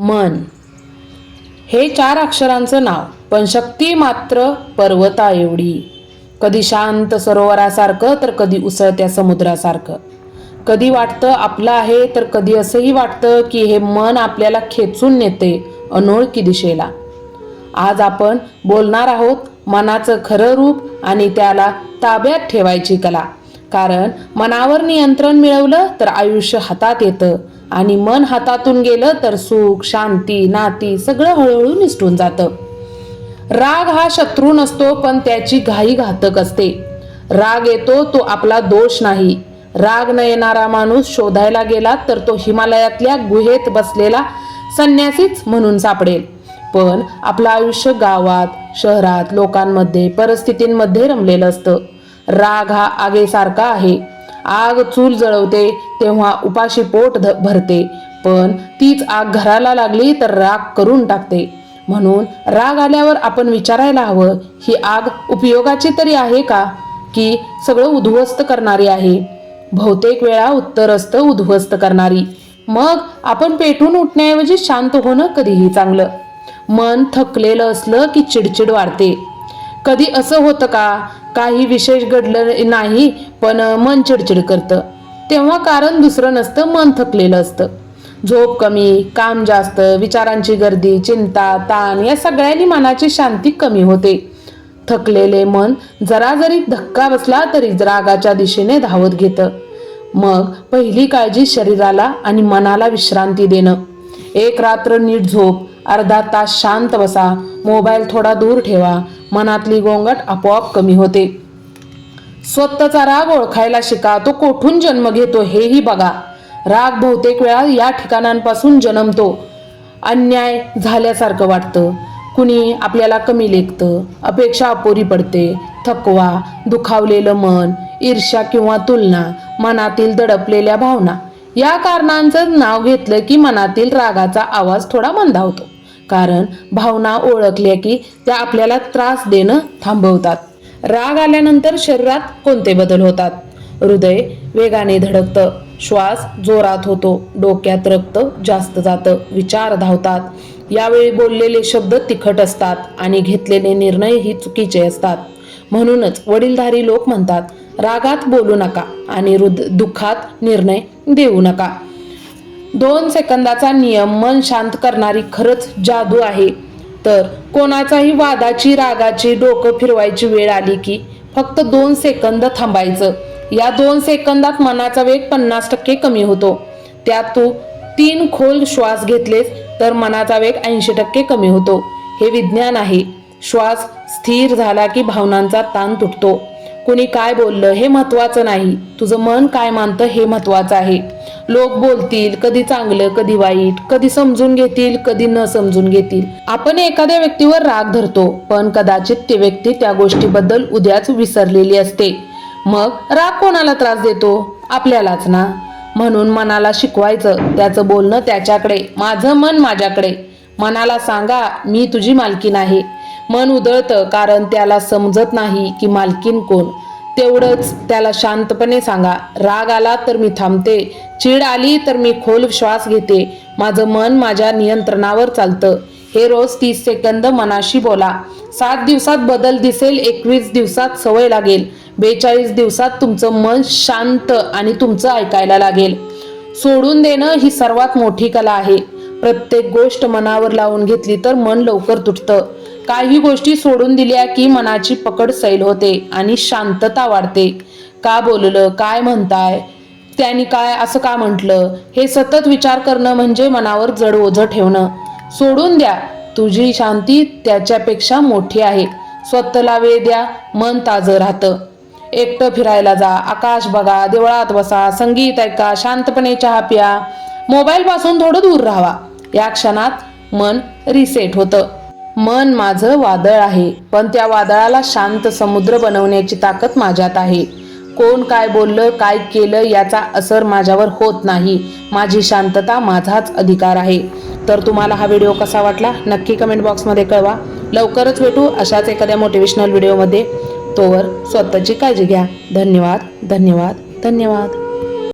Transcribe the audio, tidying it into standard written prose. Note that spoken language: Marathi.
मन हे 4 अक्षरांचं नाव, पण शक्ती मात्र पर्वता एवढी. कधी शांत सरोवरासारखं तर कधी उसळत्या समुद्रासारखं. कधी वाटतं आपलं आहे तर कधी असंही वाटतं की हे मन आपल्याला खेचून नेते अनोळखी दिशेला. आज आपण बोलणार आहोत मनाचं खरं रूप आणि त्याला ताब्यात ठेवायची कला. कारण मनावर नियंत्रण मिळवलं तर आयुष्य हातात येतं आणि मन हातातून गेलं तर सुख, शांती, नाती सगळं हळूहळू निसटून जातं. राग हा शत्रू नसतो, पण त्याची घाई घातक असते. राग येतो तो आपला दोष नाही. राग न येणारा माणूस शोधायला गेला तर तो हिमालयातल्या गुहेत बसलेला संन्यासीच म्हणून सापडेल. पण आपलं आयुष्य गावात, शहरात, लोकांमध्ये, परिस्थितींमध्ये रमलेलं असतं. राग हा आगीसारखा आहे. आग चूल जळवते तेव्हा उपाशी पोट भरते, पण तीच आग घराला लागली तर राग करून टाकते. म्हणून राग आल्यावर आपण विचारायला हवं, ही आग उपयोगाची तरी आहे का, की सगळं उद्ध्वस्त करणारी आहे? बहुतेक वेळा उत्तर असतं उद्ध्वस्त करणारी. मग आपण पेटून उठण्याऐवजी शांत होणं कधीही चांगलं. मन थकलेलं असलं की चिडचिड वाढते. कधी असं होतं का, काही विशेष घडलं नाही पण मन चिडचिड करतं? तेव्हा कारण दुसरं नसतं, मन थकलेलं असतं. झोप कमी, काम जास्त, विचारांची गर्दी, चिंता, ताण या सगळ्यांनी मनाची शांती कमी होते. थकलेले मन जरा जरी धक्का बसला तरी रागाच्या दिशेने धावत घेतं. मग पहिली काळजी शरीराला आणि मनाला विश्रांती देणं. एक रात्र नीट झोप, अर्धा तास शांत बसा, मोबाईल थोडा दूर ठेवा. मनातली गोंगाट आपोआप कमी होते. स्वतःचा राग ओळखायला शिका. तो कोठून जन्म घेतो हेही बघा. राग बहुतेक वेळा या ठिकाणांपासून जन्मतो. अन्याय झाल्यासारखं वाटतं, कुणी आपल्याला कमी लेखतं, अपेक्षा अपुरी पडते, थकवा, दुखावलेलं मन, ईर्ष्या किंवा तुलना, मनातील दडपलेल्या भावना. या कारणांचं नाव घेतलं की मनातील रागाचा आवाज थोडा मंदावतो. कारण भावना ओळखल्या की त्या आपल्याला त्रास देणं थांबवतात. राग आल्यानंतर शरीरात कोणते बदल होतात? हृदय वेगाने धडकतं, श्वास जोरात होतो, डोक्यात रक्त जास्त जातं, विचार धावतात. यावेळी बोललेले शब्द तिखट असतात आणि घेतलेले निर्णयही चुकीचे असतात. म्हणूनच वडीलधारी लोक म्हणतात, रागात बोलू नका आणि दुःखात निर्णय देऊ नका. 2 सेकंदाचा नियम मन शांत करणारी खरंच जादू आहे. तर कोणाचाही वादाची, रागाची, डोकं फिरवायची वेळ आली की फक्त 2 सेकंद थांबायचं. या 2 सेकंदात मनाचा वेग 50% कमी होतो. त्यात तू 3 खोल श्वास घेतलेस तर मनाचा वेग 80% कमी होतो. हे विज्ञान आहे. श्वास स्थिर झाला की भावनांचा ताण तुटतो. कुणी काय बोललं हे महत्वाचं नाही, तुझं मन काय मानतं हे महत्वाचं आहे. लोक बोलतील, कधी चांगलं कधी वाईट, कधी समजून घेतील कधी न समजून घेतील. आपण एखाद्या व्यक्तीवर राग धरतो, पण कदाचित ती व्यक्ती त्या गोष्टीबद्दल उद्याच विसरलेली असते. मग राग कोणाला त्रास देतो? आपल्यालाच ना. म्हणून मनाला शिकवायचं, त्याचं बोलणं त्याच्याकडे, माझं मन माझ्याकडे. मनाला सांगा, मी तुझी मालकीण आहे. मन उधळतं कारण त्याला समजत नाही की मालकीण कोण. तेवढंच त्याला शांतपणे सांगा, राग आला तर मी थांबते, चीड आली तर मी खोल श्वास घेते, माझं मन माझ्या नियंत्रणावर चालतं. हे रोज 30 सेकंद मनाशी बोला. 7 दिवसात बदल दिसेल, 21 दिवसात सवय लागेल, 42 दिवसात तुमचं मन शांत आणि तुमचं ऐकायला लागेल. सोडून देणं ही सर्वात मोठी कला आहे. प्रत्येक गोष्ट मनावर लावून घेतली तर मन लवकर तुटतं. काही गोष्टी सोडून दिल्या की मनाची पकड सैल होते आणि शांतता वाढते. का बोललं, काय म्हणताय, त्यांनी काय असं का म्हटलं, हे सतत विचार करणं म्हणजे मनावर जड ओझं ठेवणं. सोडून द्या, तुझी शांती त्याच्यापेक्षा मोठी आहे. स्वतःला वेळ द्या, मन ताजं राहतं. एकटं फिरायला जा, आकाश बघा, देवळात बसा, संगीत ऐका, शांतपणे चहा प्या, मोबाईल पासून थोडं दूर राहावा. या क्षणात मन रिसेट होतं. मन माझं वादळ आहे, पण त्या वादळाला शांत समुद्र बनवण्याची ताकद माझ्यात आहे. कोण काय बोललं, काय केलं याचा असर माझ्यावर होत नाही. माझी शांतता माझाच अधिकार आहे. तर तुम्हाला हा व्हिडिओ कसा वाटला नक्की कमेंट बॉक्समध्ये कळवा. लवकरच भेटू अशाच एखाद्या मोटिवेशनल व्हिडिओमध्ये. तोवर स्वतःची काळजी घ्या. धन्यवाद, धन्यवाद, धन्यवाद.